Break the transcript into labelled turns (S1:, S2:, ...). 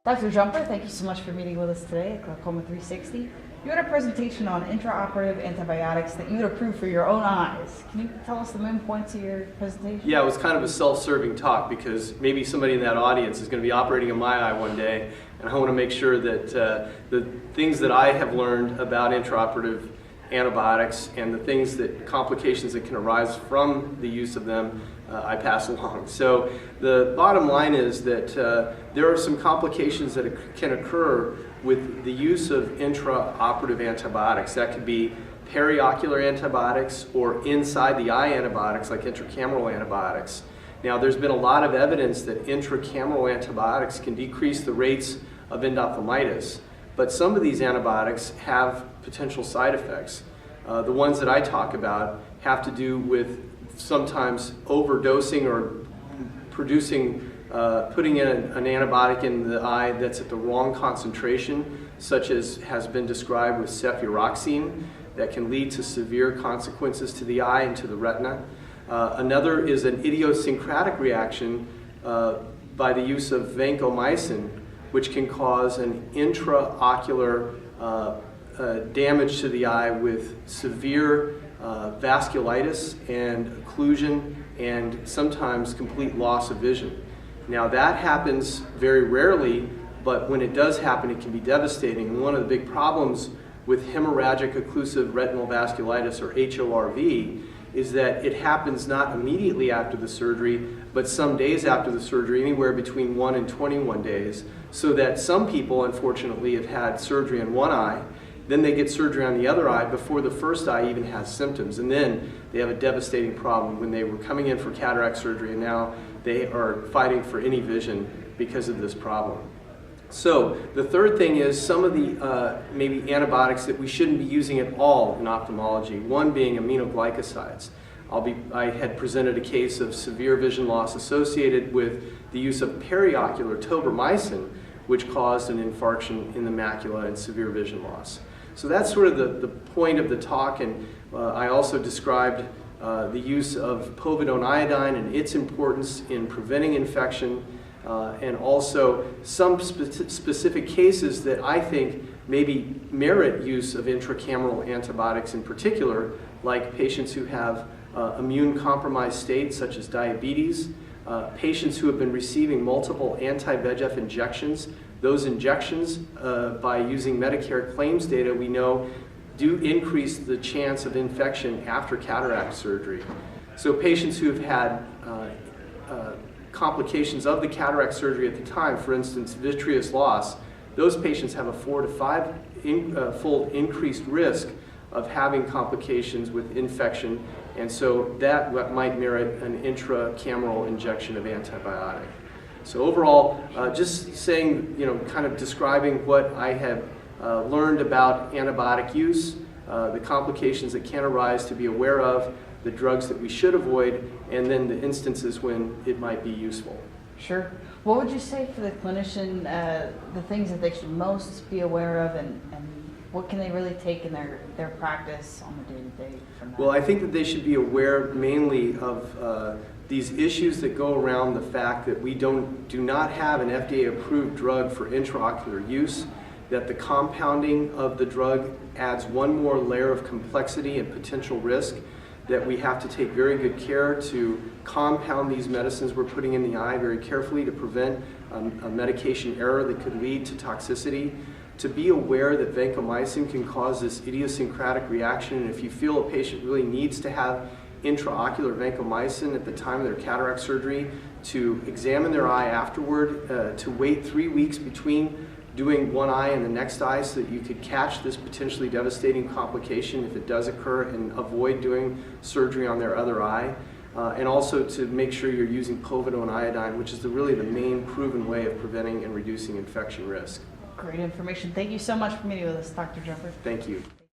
S1: Dr. Jumper, thank you so much for meeting with us today at Glaucoma 360. You had a presentation on intraoperative antibiotics that you had approved for your own eyes. Can you tell us the main points of your presentation?
S2: Yeah, it was kind of a self-serving talk because maybe somebody in that audience is going to be operating in my eye one day, and I want to make sure that the things that I have learned about intraoperative antibiotics and the things that complications that can arise from the use of them I pass along. So the bottom line is that there are some complications that can occur with the use of intraoperative antibiotics. That could be periocular antibiotics or inside the eye antibiotics like intracameral antibiotics. Now there's been a lot of evidence that intracameral antibiotics can decrease the rates of endophthalmitis, but some of these antibiotics have potential side effects. The ones that I talk about have to do with sometimes overdosing or producing, putting in an antibiotic in the eye that's at the wrong concentration, such as has been described with cefuroxime, that can lead to severe consequences to the eye and to the retina. Another is an idiosyncratic reaction by the use of vancomycin, which can cause an intraocular damage to the eye with severe vasculitis and occlusion and sometimes complete loss of vision. Now that happens very rarely, but when it does happen it can be devastating. And one of the big problems with hemorrhagic occlusive retinal vasculitis, or HORV, is that it happens not immediately after the surgery, but some days after the surgery, anywhere between 1 and 21 days, so that some people unfortunately have had surgery in one eye, then they get surgery on the other eye before the first eye even has symptoms, and then they have a devastating problem when they were coming in for cataract surgery and now they are fighting for any vision because of this problem. So the third thing is some of the maybe antibiotics that we shouldn't be using at all in ophthalmology, one being aminoglycosides. I had presented a case of severe vision loss associated with the use of periocular tobramycin, which caused an infarction in the macula and severe vision loss. So that's sort of the point of the talk, and I also described the use of povidone iodine and its importance in preventing infection, and also some specific cases that I think maybe merit use of intracameral antibiotics in particular, like patients who have immune compromised states such as diabetes, patients who have been receiving multiple anti-VEGF injections. Those injections, by using Medicare claims data, we know do increase the chance of infection after cataract surgery. So patients who have had complications of the cataract surgery at the time, for instance, vitreous loss, those patients have a 4 to 5 fold increased risk of having complications with infection, and so that might merit an intracameral injection of antibiotic. So overall, just saying, kind of describing what I have learned about antibiotic use, the complications that can arise to be aware of, the drugs that we should avoid, and then the instances when it might be useful.
S1: Sure. What would you say for the clinician, the things that they should most be aware of, and what can they really take in their practice on the day-to-day from that?
S2: Well, I think that they should be aware mainly of these issues that go around the fact that we do not have an FDA-approved drug for intraocular use, that the compounding of the drug adds one more layer of complexity and potential risk, that we have to take very good care to compound these medicines we're putting in the eye very carefully to prevent a medication error that could lead to toxicity, to be aware that vancomycin can cause this idiosyncratic reaction, and if you feel a patient really needs to have intraocular vancomycin at the time of their cataract surgery, to examine their eye afterward, to wait 3 weeks between doing one eye and the next eye so that you could catch this potentially devastating complication if it does occur and avoid doing surgery on their other eye. And also to make sure you're using povidone iodine, which is really the main proven way of preventing and reducing infection risk.
S1: Great information. Thank you so much for meeting with us, Dr. Jumper.
S2: Thank you.